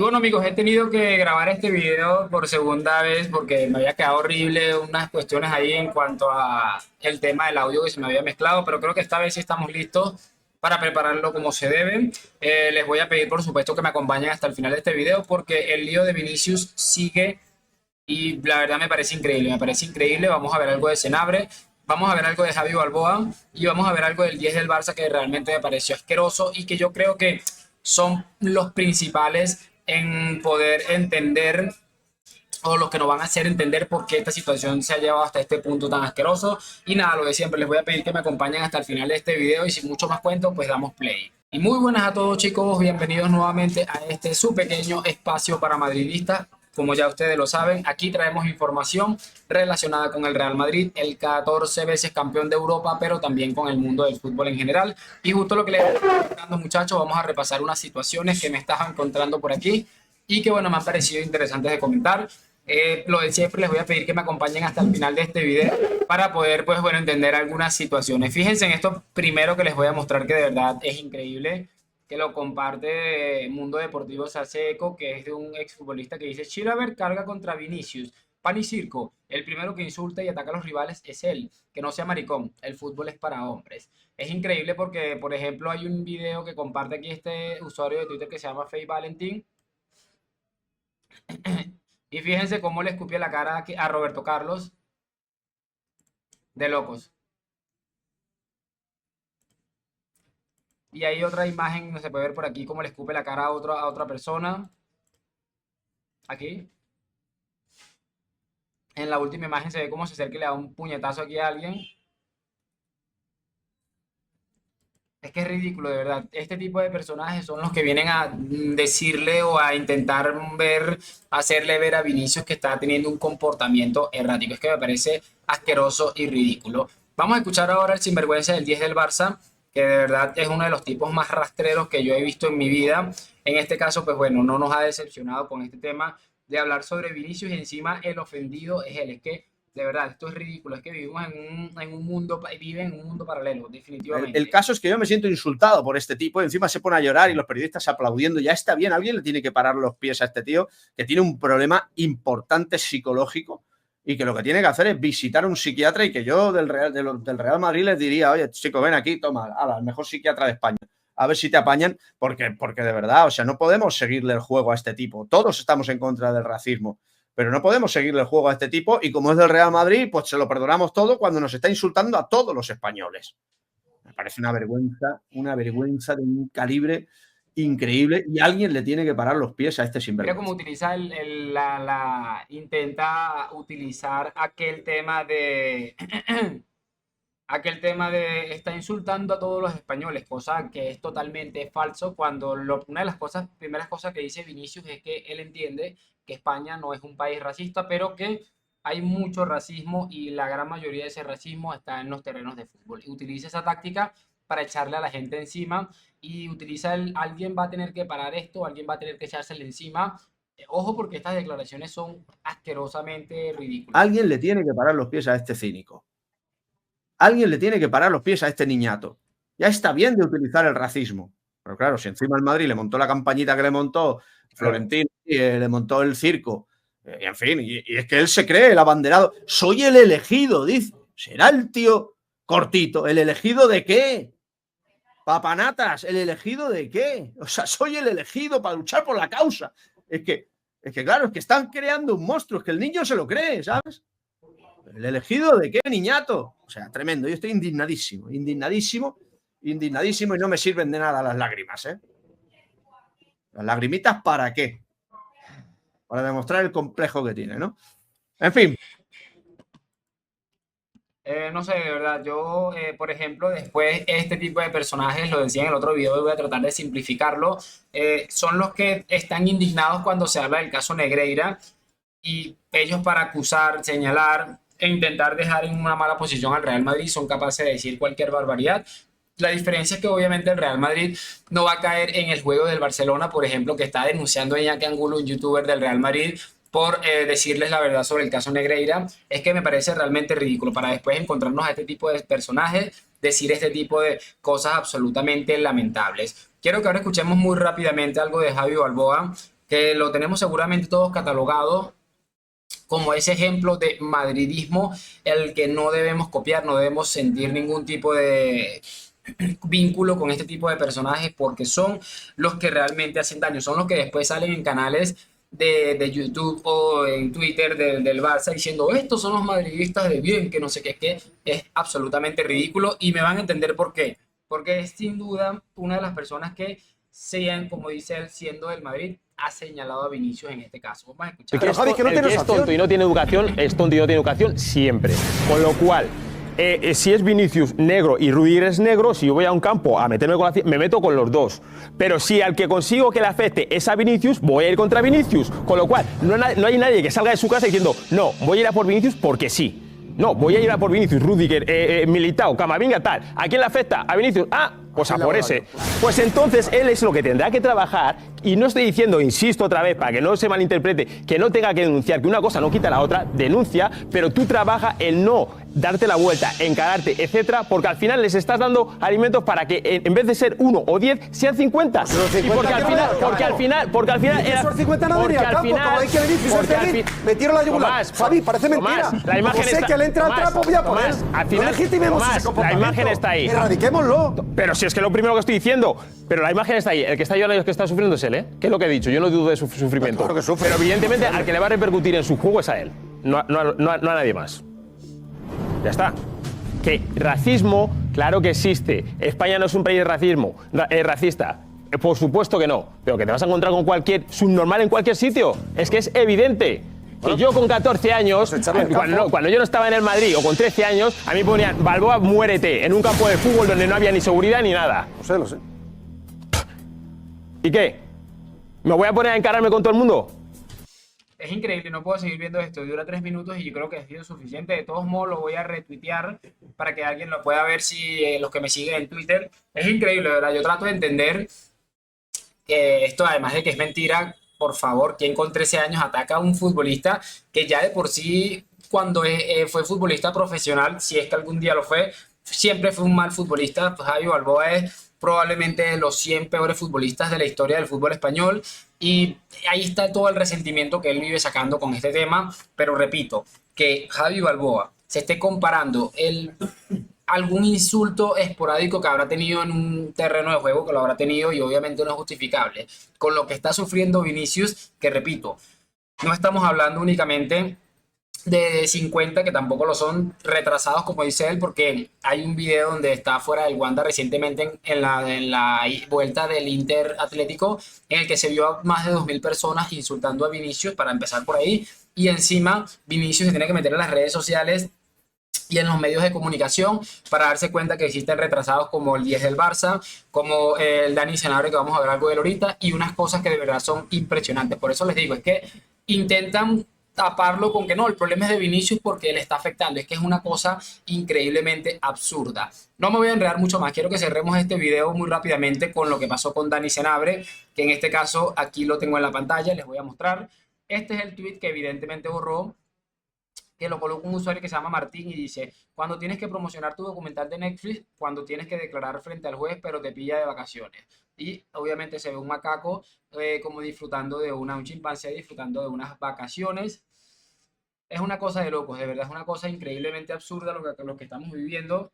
Bueno, amigos, he tenido que grabar este video por segunda vez porque me había quedado horrible unas cuestiones ahí en cuanto a el tema del audio que se me había mezclado, pero creo que esta vez sí estamos listos para prepararlo como se debe. Les voy a pedir, por supuesto, que me acompañen hasta el final de este video porque el lío de Vinicius sigue y la verdad me parece increíble, me parece increíble. Vamos a ver algo de Senabre, vamos a ver algo de Javi Balboa y vamos a ver algo del 10 del Barça que realmente me pareció asqueroso y que yo creo que son los principales en poder entender o los que nos van a hacer entender por qué esta situación se ha llevado hasta este punto tan asqueroso. Y nada, lo de siempre, les voy a pedir que me acompañen hasta el final de este video y sin mucho más cuento, pues damos play. Y muy buenas a todos chicos, bienvenidos nuevamente a este su pequeño espacio para madridistas. Como ya ustedes lo saben, aquí traemos información relacionada con el Real Madrid, el 14 veces campeón de Europa, pero también con el mundo del fútbol en general. Y justo lo que les estoy contando, muchachos, vamos a repasar unas situaciones que me estaba encontrando por aquí y que, bueno, me han parecido interesantes de comentar. Lo de siempre, les voy a pedir que me acompañen hasta el final de este video para poder, pues bueno, entender algunas situaciones. Fíjense en esto primero que les voy a mostrar que de verdad es increíble, que lo comparte Mundo Deportivo se hace eco, que es de un exfutbolista que dice: Chilaver carga contra Vinicius, pan y circo, el primero que insulta y ataca a los rivales es él, que no sea maricón, el fútbol es para hombres. Es increíble porque, por ejemplo, hay un video que comparte aquí este usuario de Twitter que se llama Faye Valentín. Y fíjense cómo le escupió la cara a Roberto Carlos, de locos. Y hay otra imagen, no se puede ver por aquí, cómo le escupe la cara a otra persona. Aquí. En la última imagen se ve cómo se acerca y le da un puñetazo aquí a alguien. Es que es ridículo, de verdad. Este tipo de personajes son los que vienen a decirle o a intentar hacerle ver a Vinicius que está teniendo un comportamiento errático. Es que me parece asqueroso y ridículo. Vamos a escuchar ahora el sinvergüenza del 10 del Barça, que de verdad es uno de los tipos más rastreros que yo he visto en mi vida. En este caso, pues bueno, no nos ha decepcionado con este tema de hablar sobre Vinicius y encima el ofendido es él. Es que de verdad, esto es ridículo. Es que vivimos en un mundo, vive en un mundo paralelo, El definitivamente. caso es que yo me siento insultado por este tipo y encima se pone a llorar y los periodistas aplaudiendo. Ya está bien, alguien le tiene que parar los pies a este tío que tiene un problema importante psicológico y que lo que tiene que hacer es visitar a un psiquiatra y que yo del Real Madrid les diría: oye, chico, ven aquí, toma, al mejor psiquiatra de España. A ver si te apañan, porque de verdad, o sea, no podemos seguirle el juego a este tipo. Todos estamos en contra del racismo, pero no podemos seguirle el juego a este tipo y como es del Real Madrid, pues se lo perdonamos todo cuando nos está insultando a todos los españoles. Me parece una vergüenza de un calibre increíble y alguien le tiene que parar los pies a este Mira cómo sinvergüenza. utiliza intenta utilizar aquel tema de aquel tema de está insultando a todos los españoles, cosa que es totalmente falso cuando una de las primeras cosas que dice Vinicius es que él entiende que España no es un país racista, pero que hay mucho racismo y la gran mayoría de ese racismo está en los terrenos de fútbol. Y utiliza esa táctica para echarle a la gente encima y utiliza alguien va a tener que parar esto, alguien va a tener que echársele encima. Ojo porque estas declaraciones son asquerosamente ridículas. Alguien le tiene que parar los pies a este cínico. Alguien le tiene que parar los pies a este niñato. Ya está bien de utilizar el racismo. Pero claro, si encima el Madrid le montó la campañita que le montó Florentino y le montó el circo, en fin, y es que él se cree el abanderado. Soy el elegido, dice. ¿Será el tío cortito? ¿El elegido de qué? Papanatas, ¿el elegido de qué? O sea, soy el elegido para luchar por la causa. Es que claro, es que están creando un monstruo, es que el niño se lo cree, ¿sabes? ¿El elegido de qué, niñato? O sea, tremendo. Yo estoy indignadísimo, indignadísimo, indignadísimo y no me sirven de nada las lágrimas, ¿eh? ¿Las lagrimitas para qué? Para demostrar el complejo que tiene, ¿no? En fin. No sé, de verdad, yo, por ejemplo, después este tipo de personajes, lo decía en el otro video, y voy a tratar de simplificarlo, son los que están indignados cuando se habla del caso Negreira y ellos para acusar, señalar e intentar dejar en una mala posición al Real Madrid son capaces de decir cualquier barbaridad. La diferencia es que obviamente el Real Madrid no va a caer en el juego del Barcelona, por ejemplo, que está denunciando a Iñaki Angulo, un youtuber del Real Madrid, por decirles la verdad sobre el caso Negreira. Es que me parece realmente ridículo para después encontrarnos a este tipo de personajes, decir este tipo de cosas absolutamente lamentables. Quiero que ahora escuchemos muy rápidamente algo de Javi Balboa, que lo tenemos seguramente todos catalogado como ese ejemplo de madridismo, el que no debemos copiar, no debemos sentir ningún tipo de vínculo con este tipo de personajes porque son los que realmente hacen daño, son los que después salen en canales de YouTube o en Twitter del Barça diciendo estos son los madridistas de bien, que no sé qué, que es absolutamente ridículo y me van a entender por qué, porque es sin duda una de las personas que sean, como dice él, siendo del Madrid, ha señalado a Vinicius en este caso. Vamos a escuchar. Pero Javi, que no tiene es tonto y no tiene educación, es tonto y no tiene educación siempre. Con lo cual, si es Vinicius negro y Rudiger es negro, si yo voy a un campo a meterme con me meto con los dos. Pero si al que consigo que le afecte es a Vinicius, voy a ir contra Vinicius. Con lo cual, no hay nadie que salga de su casa diciendo, no, voy a ir a por Vinicius porque sí. No, voy a ir a por Vinicius, Rudiger, Militao, Camavinga, tal. ¿A quién le afecta? ¿A Vinicius? Ah, pues a por ese. Pues entonces él es lo que tendrá que trabajar, y no estoy diciendo, insisto otra vez, para que no se malinterprete, que no tenga que denunciar, que una cosa no quita la otra, denuncia, pero tú trabaja el no darte la vuelta, encararte, etcétera, porque al final les estás dando alimentos para que en vez de ser 1 o 10, sean 50. Y porque al final, esos 50 no venían al campo, como hay que venir, metieron la yugular. Javi, parece mentira. La imagen sé que le entra al trapo, voy a por él. Al final, no legitimemos ese comportamiento. la imagen está ahí. Erradiquémoslo. Pero si es que lo primero que estoy diciendo, pero la imagen está ahí. El que está llorando y el que está sufriendo es él, ¿eh? ¿Qué es lo que he dicho? Yo no dudo de su sufrimiento. Claro que sufre. Pero evidentemente al que le va a repercutir en su juego es a él, no a nadie más. Ya está. Que racismo, claro que existe. España no es un país de racismo, racista. Por supuesto que no. Pero que te vas a encontrar con cualquier subnormal en cualquier sitio. Es que es evidente. Que yo con 14 años, cuando yo no estaba en el Madrid, o con 13 años, a mí ponían Balboa, muérete, en un campo de fútbol donde no había ni seguridad ni nada. Lo sé. ¿Y qué? ¿Me voy a poner a encararme con todo el mundo? Es increíble, no puedo seguir viendo esto, dura 3 minutos y yo creo que ha sido suficiente. De todos modos lo voy a retuitear para que alguien lo pueda ver, si los que me siguen en Twitter. Es increíble, ¿verdad? Yo trato de entender que esto, además de que es mentira, por favor, ¿quién con 13 años ataca a un futbolista que ya de por sí, cuando fue futbolista profesional, si es que algún día lo fue, siempre fue un mal futbolista? Pues Javi Balboa es probablemente de los 100 peores futbolistas de la historia del fútbol español, y ahí está todo el resentimiento que él vive sacando con este tema. Pero repito, que Javi Balboa se esté comparando algún insulto esporádico que habrá tenido en un terreno de juego, que lo habrá tenido y obviamente no es justificable, con lo que está sufriendo Vinicius, que repito, no estamos hablando únicamente de 50, que tampoco lo son, retrasados como dice él, porque hay un video donde está fuera del Wanda recientemente en la vuelta del Inter Atlético, en el que se vio a más de 2000 personas insultando a Vinicius, para empezar por ahí, y encima Vinicius se tiene que meter en las redes sociales y en los medios de comunicación para darse cuenta que existen retrasados como el 10 del Barça, como el Dani Senabre, que vamos a ver algo de él ahorita, y unas cosas que de verdad son impresionantes. Por eso les digo, es que intentan taparlo con que no, el problema es de Vinicius porque le está afectando. Es que es una cosa increíblemente absurda. No me voy a enredar mucho más, quiero que cerremos este video muy rápidamente con lo que pasó con Dani Senabre, que en este caso aquí lo tengo en la pantalla, les voy a mostrar. Este es el tweet que evidentemente borró, que lo colocó un usuario que se llama Martín y dice: cuando tienes que promocionar tu documental de Netflix, cuando tienes que declarar frente al juez pero te pilla de vacaciones. Y obviamente se ve un macaco como disfrutando de un chimpancé disfrutando de unas vacaciones. Es una cosa de locos, de verdad, es una cosa increíblemente absurda lo que estamos viviendo.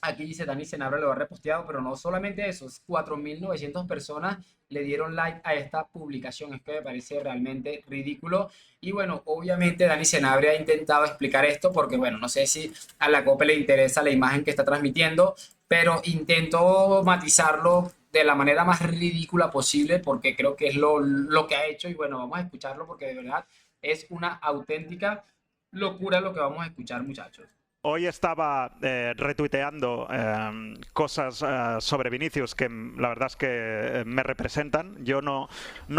Aquí dice Dani Senabre lo ha reposteado, pero no solamente eso, 4.900 personas le dieron like a esta publicación. Es que me parece realmente ridículo. Y bueno, obviamente Dani Senabre ha intentado explicar esto porque, bueno, no sé si a la COPE le interesa la imagen que está transmitiendo, pero intento matizarlo de la manera más ridícula posible porque creo que es lo que ha hecho. Y bueno, vamos a escucharlo porque de verdad es una auténtica locura lo que vamos a escuchar, muchachos. Hoy estaba retuiteando cosas sobre Vinicius que la verdad es que me representan. Yo no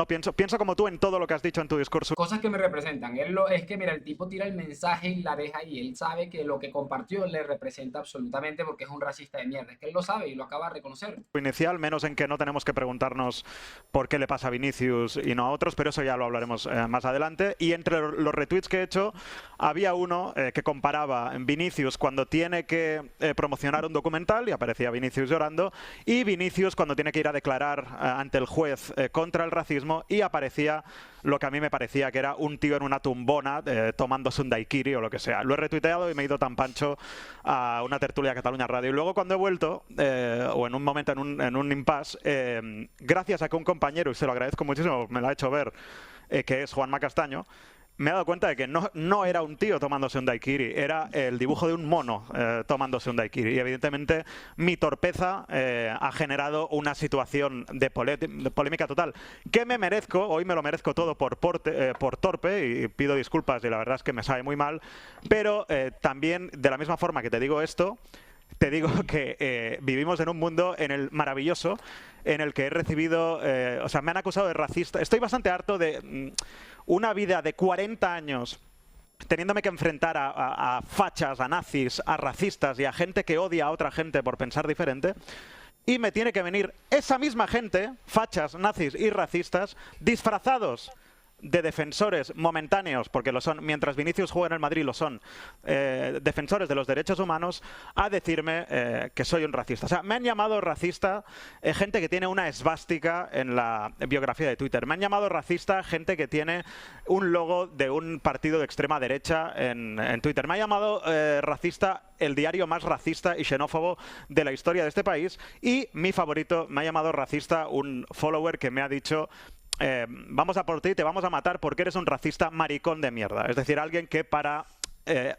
pienso como tú en todo lo que has dicho en tu discurso. Cosas que me representan. Es que, mira, el tipo tira el mensaje y la deja y él sabe que lo que compartió le representa absolutamente porque es un racista de mierda. Es que él lo sabe y lo acaba de reconocer. Inicial, menos en que no tenemos que preguntarnos por qué le pasa a Vinicius y no a otros, pero eso ya lo hablaremos más adelante. Y entre los retweets que he hecho, había uno que comparaba Vinicius Vinicius cuando tiene que promocionar un documental y aparecía Vinicius llorando, y Vinicius cuando tiene que ir a declarar ante el juez contra el racismo y aparecía lo que a mí me parecía que era un tío en una tumbona tomándose un daiquiri o lo que sea. Lo he retuiteado y me he ido tan pancho a una tertulia de Cataluña Radio. Y luego cuando he vuelto, o en un momento en un impasse, gracias a que un compañero, y se lo agradezco muchísimo, me lo ha hecho ver, que es Juanma Castaño, me he dado cuenta de que no era un tío tomándose un daiquiri, era el dibujo de un mono tomándose un daiquiri. Y evidentemente mi torpeza ha generado una situación de polémica total, que me merezco, hoy me lo merezco todo por torpe, y pido disculpas y la verdad es que me sabe muy mal, pero también de la misma forma que te digo esto, te digo que vivimos en un mundo maravilloso en el que he recibido, o sea, me han acusado de racista. Estoy bastante harto de una vida de 40 años teniéndome que enfrentar a fachas, a nazis, a racistas y a gente que odia a otra gente por pensar diferente. Y me tiene que venir esa misma gente, fachas, nazis y racistas, disfrazados de defensores momentáneos, porque lo son, mientras Vinicius juega en el Madrid lo son, defensores de los derechos humanos, a decirme que soy un racista. O sea, me han llamado racista gente que tiene una esvástica en la biografía de Twitter. Me han llamado racista gente que tiene un logo de un partido de extrema derecha en Twitter. Me ha llamado racista el diario más racista y xenófobo de la historia de este país. Y mi favorito, me ha llamado racista un follower que me ha dicho: vamos a por ti, te vamos a matar porque eres un racista maricón de mierda. Es decir, alguien que para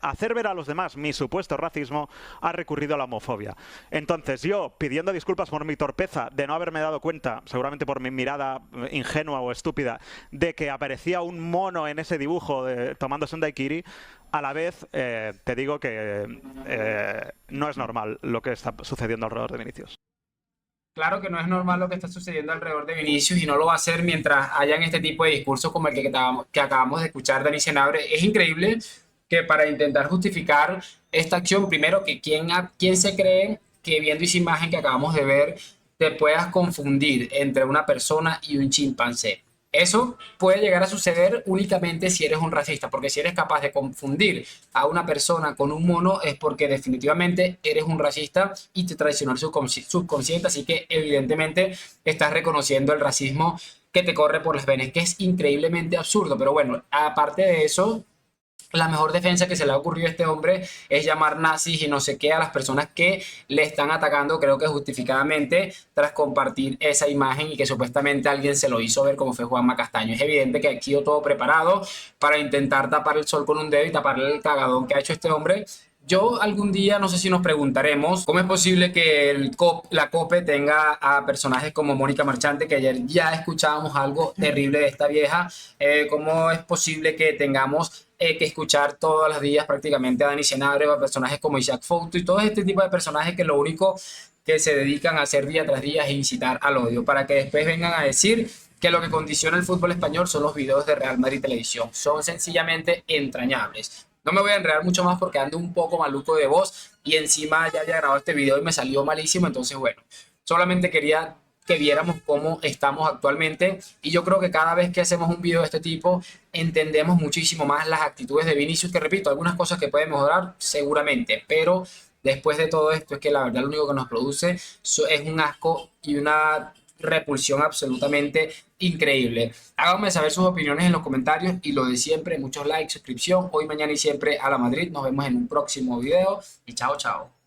hacer ver a los demás mi supuesto racismo ha recurrido a la homofobia. Entonces yo, pidiendo disculpas por mi torpeza de no haberme dado cuenta, seguramente por mi mirada ingenua o estúpida, de que aparecía un mono en ese dibujo tomándose un daiquiri, a la vez te digo que no es normal lo que está sucediendo alrededor de Vinicius. Claro que no es normal lo que está sucediendo alrededor de Vinicius y no lo va a ser mientras hayan este tipo de discursos como el que acabamos de escuchar de Dani Senabre. Es increíble que para intentar justificar esta acción, primero que quién se cree que viendo esa imagen que acabamos de ver te puedas confundir entre una persona y un chimpancé. Eso puede llegar a suceder únicamente si eres un racista, porque si eres capaz de confundir a una persona con un mono es porque definitivamente eres un racista y te traicionó el subconsciente, así que evidentemente estás reconociendo el racismo que te corre por las venas, que es increíblemente absurdo. Pero bueno, aparte de eso, la mejor defensa que se le ha ocurrido a este hombre es llamar nazis y no sé qué a las personas que le están atacando, creo que justificadamente, tras compartir esa imagen y que supuestamente alguien se lo hizo ver, como fue Juanma Castaño. Es evidente que ha sido todo preparado para intentar tapar el sol con un dedo y taparle el cagadón que ha hecho este hombre. Yo algún día, no sé si nos preguntaremos cómo es posible que la COPE tenga a personajes como Mónica Marchante, que ayer ya escuchábamos algo terrible de esta vieja. Cómo es posible que tengamos que escuchar todos los días prácticamente a Dani Senabre, a personajes como Isaac Fouto y todo este tipo de personajes que lo único que se dedican a hacer día tras día es incitar al odio, para que después vengan a decir que lo que condiciona el fútbol español son los videos de Real Madrid Televisión. Son sencillamente entrañables. No me voy a enredar mucho más porque ando un poco maluco de voz y encima ya había grabado este video y me salió malísimo. Entonces, bueno, solamente quería que viéramos cómo estamos actualmente, y yo creo que cada vez que hacemos un video de este tipo entendemos muchísimo más las actitudes de Vinicius, que repito, algunas cosas que pueden mejorar seguramente, pero después de todo esto es que la verdad lo único que nos produce es un asco y una repulsión absolutamente increíble. Háganme saber sus opiniones en los comentarios y lo de siempre, muchos likes, suscripción, hoy, mañana y siempre a la Madrid. Nos vemos en un próximo video y chao, chao.